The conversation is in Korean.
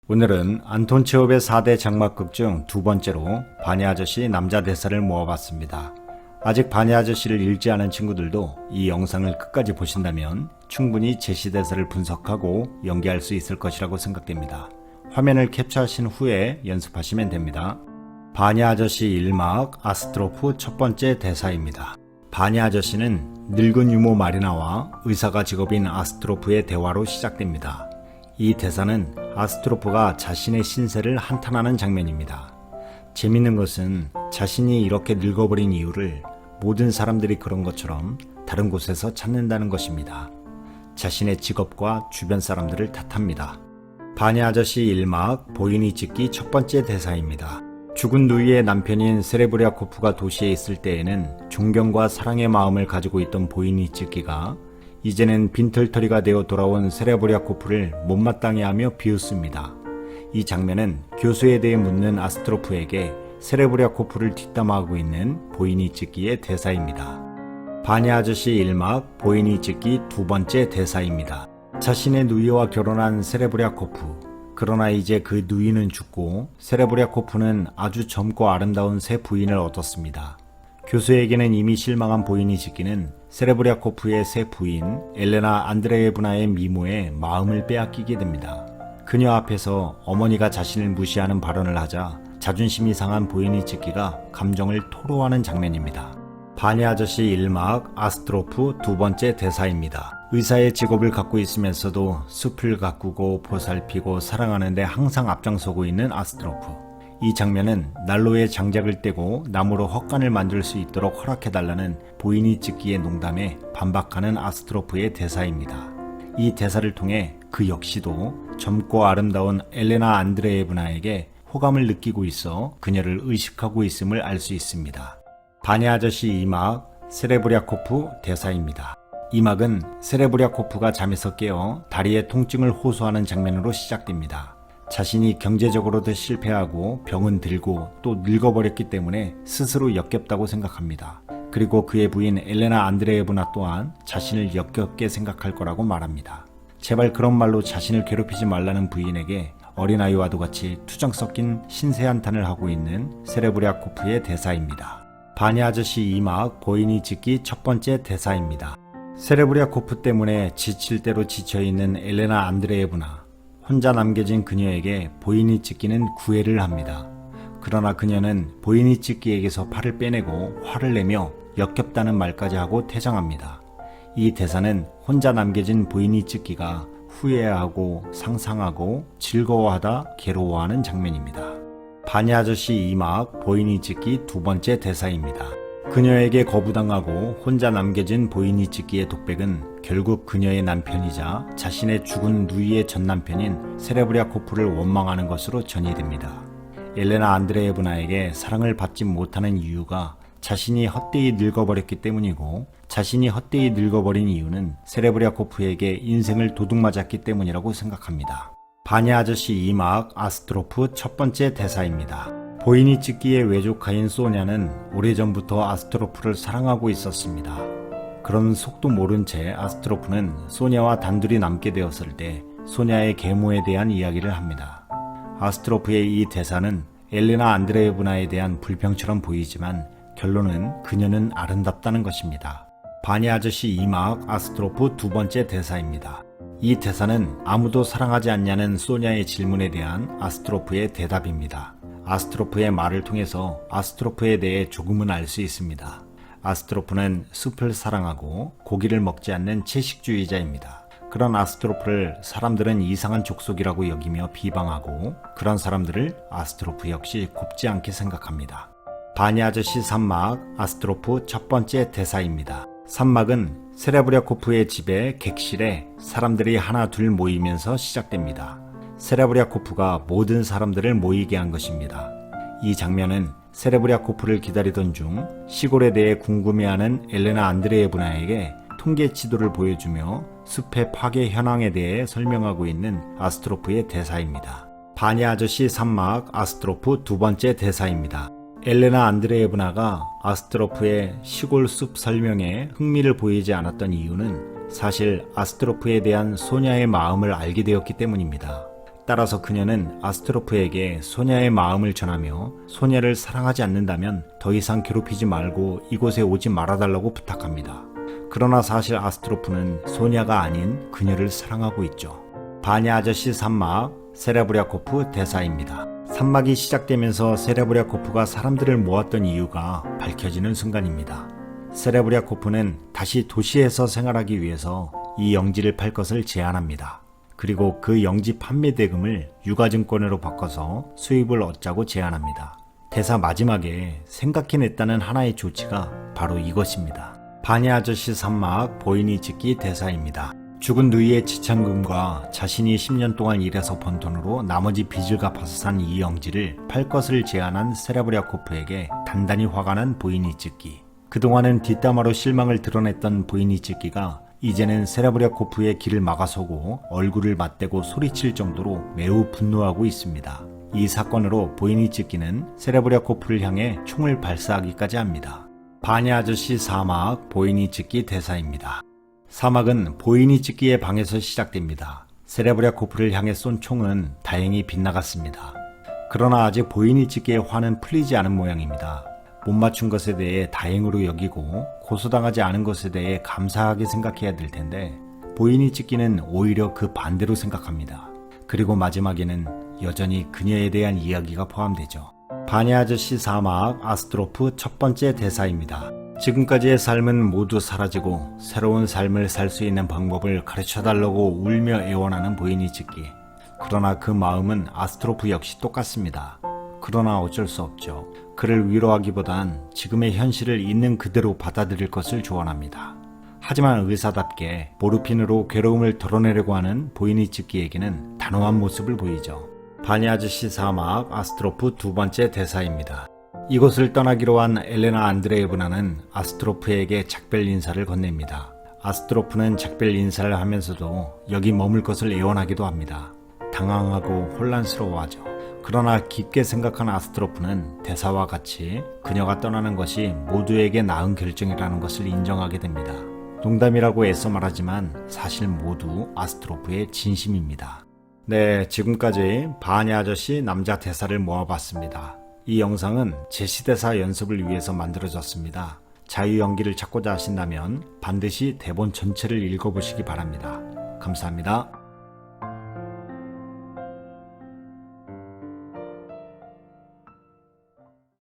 오늘은 안톤 체홉의 4대 장막극 중 두 번째로 바니 아저씨 남자 대사를 모아봤습니다. 아직 바니 아저씨를 읽지 않은 친구들도 이 영상을 끝까지 보신다면 충분히 제시 대사를 분석하고 연기할 수 있을 것이라고 생각됩니다. 화면을 캡처하신 후에 연습하시면 됩니다. 바니 아저씨 1막 아스트로프 첫 번째 대사입니다. 바니 아저씨는 늙은 유모 마리나와 의사가 직업인 아스트로프의 대화로 시작됩니다. 이 대사는 아스트로프가 자신의 신세를 한탄하는 장면입니다. 재밌는 것은 자신이 이렇게 늙어버린 이유를 모든 사람들이 그런 것처럼 다른 곳에서 찾는다는 것입니다. 자신의 직업과 주변 사람들을 탓합니다. 바니 아저씨 1막 보이니 찍기 첫 번째 대사입니다. 죽은 누이의 남편인 세레브리아코프가 도시에 있을 때에는 존경과 사랑의 마음을 가지고 있던 보이니 찍기가 이제는 빈털터리가 되어 돌아온 세레브리아코프를 못마땅해 하며 비웃습니다. 이 장면은 교수에 대해 묻는 아스트로프에게 세레브리아코프를 뒷담화하고 있는 보이니 찍기의 대사입니다. 바니 아저씨 1막 보이니 찍기 두 번째 대사입니다. 자신의 누이와 결혼한 세레브리아코프, 그러나 이제 그 누이는 죽고 세레브리아코프는 아주 젊고 아름다운 새 부인을 얻었습니다. 교수에게는 이미 실망한 보이니 찍기는 세레브리아코프의 새 부인 엘레나 안드레예브나의 미모에 마음을 빼앗기게 됩니다. 그녀 앞에서 어머니가 자신을 무시하는 발언을 하자 자존심이 상한 보이니 찍기가 감정을 토로하는 장면입니다. 바니 아저씨 1막 아스트로프 두 번째 대사입니다. 의사의 직업을 갖고 있으면서도 숲을 가꾸고 보살피고 사랑하는데 항상 앞장서고 있는 아스트로프. 이 장면은 난로에 장작을 떼고 나무로 헛간을 만들 수 있도록 허락해달라는 보이니 찍기의 농담에 반박하는 아스트로프의 대사입니다. 이 대사를 통해 그 역시도 젊고 아름다운 엘레나 안드레예브나에게 호감을 느끼고 있어 그녀를 의식하고 있음을 알 수 있습니다. 바니 아저씨 2막 세레브리아코프 대사입니다. 이 막은 세레브리아코프가 잠에서 깨어 다리에 통증을 호소하는 장면으로 시작됩니다. 자신이 경제적으로도 실패하고 병은 들고 또 늙어버렸기 때문에 스스로 역겹다고 생각합니다. 그리고 그의 부인 엘레나 안드레예브나 또한 자신을 역겹게 생각할 거라고 말합니다. 제발 그런 말로 자신을 괴롭히지 말라는 부인에게 어린아이와도 같이 투정 섞인 신세한탄을 하고 있는 세레브리아코프의 대사입니다. 바니 아저씨 2막 보이니 찍기 첫 번째 대사입니다. 세레브리아코프 때문에 지칠 대로 지쳐있는 엘레나 안드레예브나, 혼자 남겨진 그녀에게 보이니 찍기는 구애를 합니다. 그러나 그녀는 보이니 찍기에게서 팔을 빼내고 화를 내며 역겹다는 말까지 하고 퇴장합니다. 이 대사는 혼자 남겨진 보이니 찍기가 후회하고 상상하고 즐거워하다 괴로워하는 장면입니다. 바니 아저씨 2막 보이니 찍기 두 번째 대사입니다. 그녀에게 거부당하고 혼자 남겨진 보이니 찍기의 독백은 결국 그녀의 남편이자 자신의 죽은 누이의 전남편인 세레브리아코프를 원망하는 것으로 전이됩니다. 엘레나 안드레예브나에게 사랑을 받지 못하는 이유가 자신이 헛되이 늙어버렸기 때문이고, 자신이 헛되이 늙어버린 이유는 세레브리아코프에게 인생을 도둑맞았기 때문이라고 생각합니다. 바니 아저씨 2막 아스트로프 첫 번째 대사입니다. 보이니 찍기의 외조카인 소냐는 오래전부터 아스트로프를 사랑하고 있었습니다. 그런 속도 모른 채 아스트로프는 소냐와 단둘이 남게 되었을 때 소냐의 계모에 대한 이야기를 합니다. 아스트로프의 이 대사는 엘레나 안드레예브나에 대한 불평처럼 보이지만 결론은 그녀는 아름답다는 것입니다. 바니 아저씨 2막 아스트로프 두 번째 대사입니다. 이 대사는 아무도 사랑하지 않냐는 소냐의 질문에 대한 아스트로프의 대답입니다. 아스트로프의 말을 통해서 아스트로프에 대해 조금은 알 수 있습니다. 아스트로프는 숲을 사랑하고 고기를 먹지 않는 채식주의자입니다. 그런 아스트로프를 사람들은 이상한 족속이라고 여기며 비방하고, 그런 사람들을 아스트로프 역시 곱지 않게 생각합니다. 바니 아저씨 3막 아스트로프 첫 번째 대사입니다. 3막은 세레브리아코프의 집의 객실에 사람들이 하나 둘 모이면서 시작됩니다. 세레브리아코프가 모든 사람들을 모이게 한 것입니다. 이 장면은 세레브리아코프를 기다리던 중 시골에 대해 궁금해하는 엘레나 안드레예브나에게 통계 지도를 보여주며 숲의 파괴 현황에 대해 설명하고 있는 아스트로프의 대사입니다. 바니 아저씨 3막 아스트로프 두 번째 대사입니다. 엘레나 안드레예브나가 아스트로프의 시골 숲 설명에 흥미를 보이지 않았던 이유는 사실 아스트로프에 대한 소냐의 마음을 알게 되었기 때문입니다. 따라서 그녀는 아스트로프에게 소냐의 마음을 전하며 소냐를 사랑하지 않는다면 더 이상 괴롭히지 말고 이곳에 오지 말아달라고 부탁합니다. 그러나 사실 아스트로프는 소냐가 아닌 그녀를 사랑하고 있죠. 바냐 아저씨 3막 세레브리아코프 대사입니다. 3막이 시작되면서 세레브리아코프가 사람들을 모았던 이유가 밝혀지는 순간입니다. 세레브리아코프는 다시 도시에서 생활하기 위해서 이 영지를 팔 것을 제안합니다. 그리고 그 영지 판매 대금을 유가증권으로 바꿔서 수입을 얻자고 제안합니다. 대사 마지막에 생각해냈다는 하나의 조치가 바로 이것입니다. 바냐 아저씨 3막 보이니치키 대사입니다. 죽은 누이의 지참금과 자신이 10년 동안 일해서 번 돈으로 나머지 빚을 갚아서 산 이 영지를 팔 것을 제안한 세레브리아코프에게 단단히 화가 난 보이니치키. 그동안은 뒷담화로 실망을 드러냈던 보이니치키가 이제는 세레브리아코프의 길을 막아서고 얼굴을 맞대고 소리칠 정도로 매우 분노하고 있습니다. 이 사건으로 보이니치키는 세레브리아코프를 향해 총을 발사하기까지 합니다. 바냐 아저씨 4막 보이니치키 대사입니다. 4막은 보이니치키의 방에서 시작됩니다. 세레브리아코프를 향해 쏜 총은 다행히 빗나갔습니다. 그러나 아직 보이니치키의 화는 풀리지 않은 모양입니다. 못 맞춘 것에 대해 다행으로 여기고 고소당하지 않은 것에 대해 감사하게 생각해야 될 텐데 보이니치키는 오히려 그 반대로 생각합니다. 그리고 마지막에는 여전히 그녀에 대한 이야기가 포함되죠. 바냐 아저씨 4막 아스트로프 첫 번째 대사입니다. 지금까지의 삶은 모두 사라지고 새로운 삶을 살 수 있는 방법을 가르쳐달라고 울며 애원하는 보이니치키. 그러나 그 마음은 아스트로프 역시 똑같습니다. 그러나 어쩔 수 없죠. 그를 위로하기보단 지금의 현실을 있는 그대로 받아들일 것을 조언합니다. 하지만 의사답게 모르핀으로 괴로움을 덜어내려고 하는 보이니치키에게는 단호한 모습을 보이죠. 바냐 아저씨 4막 아스트로프 두 번째 대사입니다. 이곳을 떠나기로 한 엘레나 안드레예브나는 아스트로프에게 작별 인사를 건넵니다. 아스트로프는 작별 인사를 하면서도 여기 머물 것을 애원하기도 합니다. 당황하고 혼란스러워하죠. 그러나 깊게 생각한 아스트로프는 대사와 같이 그녀가 떠나는 것이 모두에게 나은 결정이라는 것을 인정하게 됩니다. 농담이라고 애써 말하지만 사실 모두 아스트로프의 진심입니다. 네, 지금까지 바냐 아저씨 남자 대사를 모아봤습니다. 이 영상은 제시대사 연습을 위해서 만들어졌습니다. 자유 연기를 찾고자 하신다면 반드시 대본 전체를 읽어보시기 바랍니다. 감사합니다.